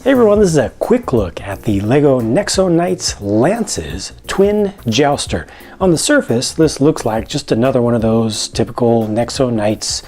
Hey everyone, this is a quick look at the LEGO NEXO Knights Lance's twin Jouster. On the surface, this looks like just another one of those typical NEXO Knights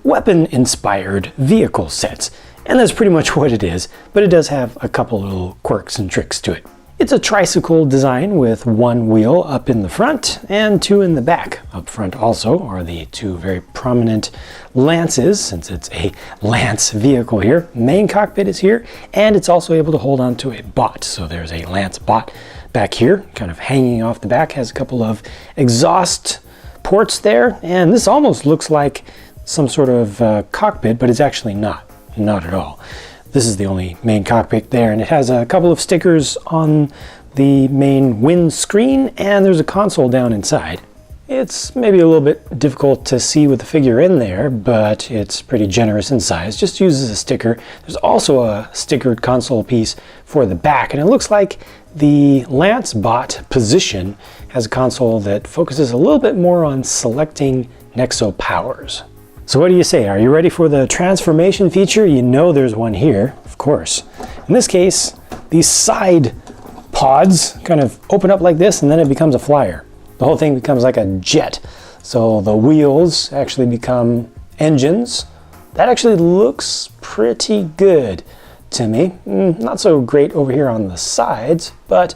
weapon-inspired vehicle sets. And that's pretty much what it is, but it does have a couple little quirks and tricks to it. It's a tricycle design with one wheel up in the front and two in the back. Up front also are the two very prominent lances, since it's a lance vehicle here. Main cockpit is here, and it's also able to hold on to a bot. So there's a lance bot back here, kind of hanging off the back, has a couple of exhaust ports there, and this almost looks like some sort of cockpit, but it's actually not at all. This is the only main cockpit there, and it has a couple of stickers on the main windscreen, and there's a console down inside. It's maybe a little bit difficult to see with the figure in there, but it's pretty generous in size. Just uses a sticker. There's also a stickered console piece for the back, and it looks like the Lance Bot position has a console that focuses a little bit more on selecting NEXO powers. So what do you say? Are you ready for the transformation feature? You know there's one here, of course. In this case, these side pods kind of open up like this, and then it becomes a flyer. The whole thing becomes like a jet. So the wheels actually become engines. That actually looks pretty good to me. Not so great over here on the sides, but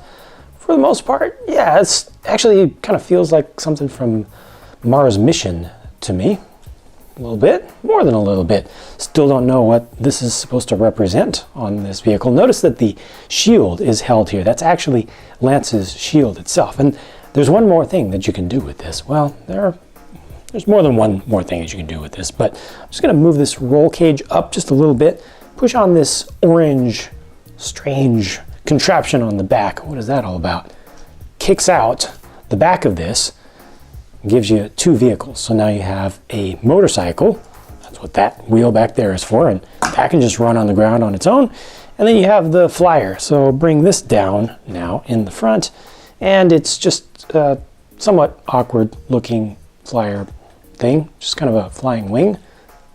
for the most part, yeah, it's actually kind of feels like something from Mars Mission to me. A little bit, more than a little bit. Still don't know what this is supposed to represent on this vehicle. Notice that the shield is held here. That's actually Lance's shield itself. And there's one more thing that you can do with this. Well, there's more than one more thing that you can do with this, but I'm just gonna move this roll cage up just a little bit, push on this orange, strange contraption on the back. What is that all about? Kicks out the back of this, gives you two vehicles. So now you have a motorcycle. That's what that wheel back there is for, and that can just run on the ground on its own. And then you have the flyer. So bring this down now in the front, and it's just a somewhat awkward looking flyer thing, just kind of a flying wing.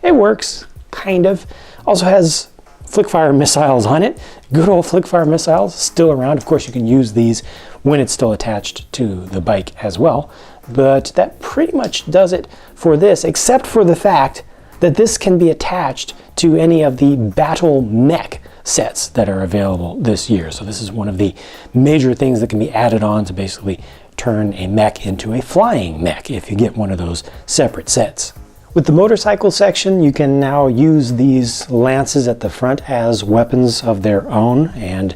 It works, kind of. Also has flick-fire missiles on it. Good old flick-fire missiles, still around. Of course, you can use these when it's still attached to the bike as well. But that pretty much does it for this, except for the fact that this can be attached to any of the battle mech sets that are available this year. So this is one of the major things that can be added on to basically turn a mech into a flying mech if you get one of those separate sets. With the motorcycle section, you can now use these lances at the front as weapons of their own, and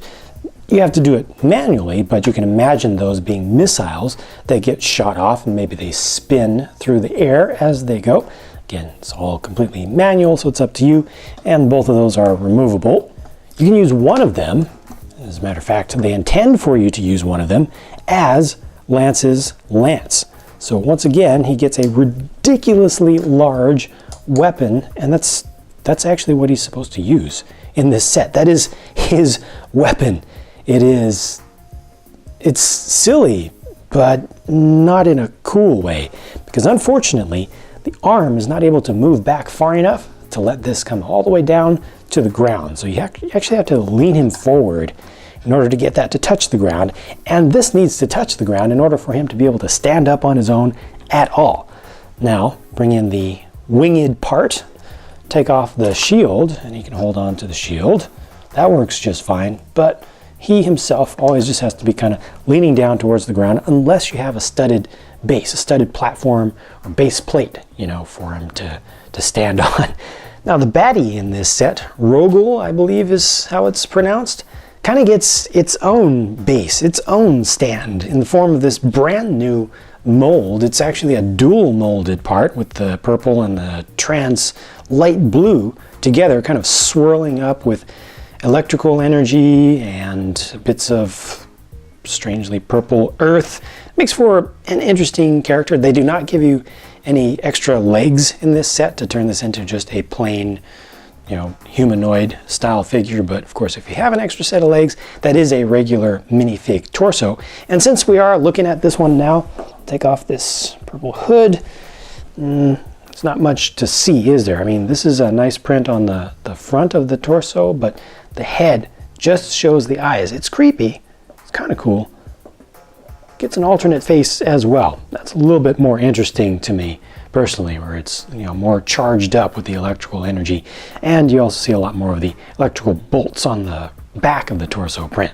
you have to do it manually, but you can imagine those being missiles that get shot off, and maybe they spin through the air as they go. Again, it's all completely manual, so it's up to you, and both of those are removable. You can use one of them, as a matter of fact, they intend for you to use one of them as Lance's lance. So once again, he gets a ridiculously large weapon, and that's actually what he's supposed to use in this set. That is his weapon. It's silly, but not in a cool way, because unfortunately, the arm is not able to move back far enough to let this come all the way down to the ground. So you actually have to lean him forward in order to get that to touch the ground, and this needs to touch the ground in order for him to be able to stand up on his own at all. Now, bring in the winged part, take off the shield, and he can hold on to the shield. That works just fine, but he himself always just has to be kind of leaning down towards the ground unless you have a studded base, a studded platform or base plate, you know, for him to stand on. Now the baddie in this set, Rogel, I believe is how it's pronounced, kind of gets its own base, its own stand in the form of this brand new mold. It's actually a dual molded part with the purple and the trans light blue together, kind of swirling up with electrical energy and bits of strangely purple earth. Makes for an interesting character. They do not give you any extra legs in this set to turn this into just a plain, you know, humanoid style figure, but of course if you have an extra set of legs, that is a regular minifig torso. And since we are looking at this one now, take off this purple hood. It's not much to see, is there? I mean, this is a nice print on the front of the torso, but the head just shows the eyes. It's creepy. It's kind of cool. Gets an alternate face as well. That's a little bit more interesting to me personally, where it's, you know, more charged up with the electrical energy, and you also see a lot more of the electrical bolts on the back of the torso print.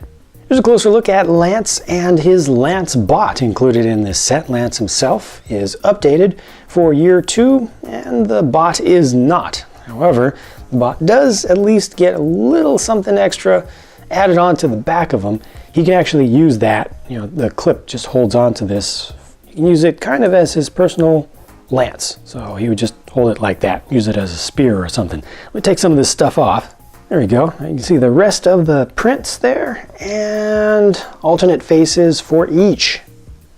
Here's a closer look at Lance and his Lance bot included in this set. Lance himself is updated for year 2, and the bot is not. However, the bot does at least get a little something extra added onto the back of him. He can actually use that, you know, the clip just holds onto this. You can use it kind of as his personal lance. So he would just hold it like that, use it as a spear or something. Let me take some of this stuff off. There we go. You can see the rest of the prints there and alternate faces for each.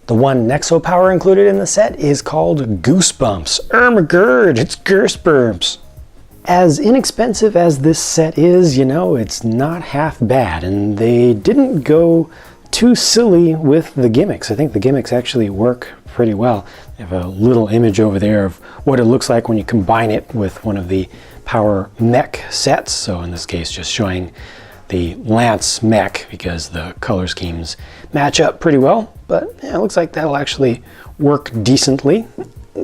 The one Nexo power included in the set is called Goosebumps. Ermagerd, it's Gersperms. As inexpensive as this set is, you know, it's not half bad, and they didn't go too silly with the gimmicks. I think the gimmicks actually work pretty well. I have a little image over there of what it looks like when you combine it with one of the Power mech sets. So in this case, just showing the Lance mech because the color schemes match up pretty well. But yeah, it looks like that'll actually work decently.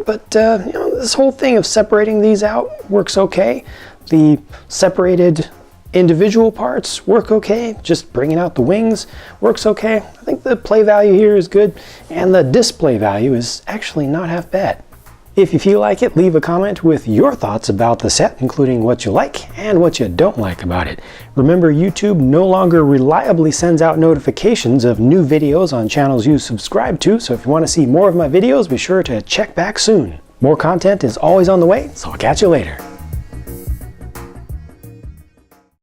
But you know, this whole thing of separating these out works okay. The separated individual parts work okay. Just bringing out the wings works okay. I think the play value here is good, and the display value is actually not half bad. If you feel like it, leave a comment with your thoughts about the set, including what you like and what you don't like about it. Remember, YouTube no longer reliably sends out notifications of new videos on channels you subscribe to, so if you want to see more of my videos, be sure to check back soon. More content is always on the way, so I'll catch you later.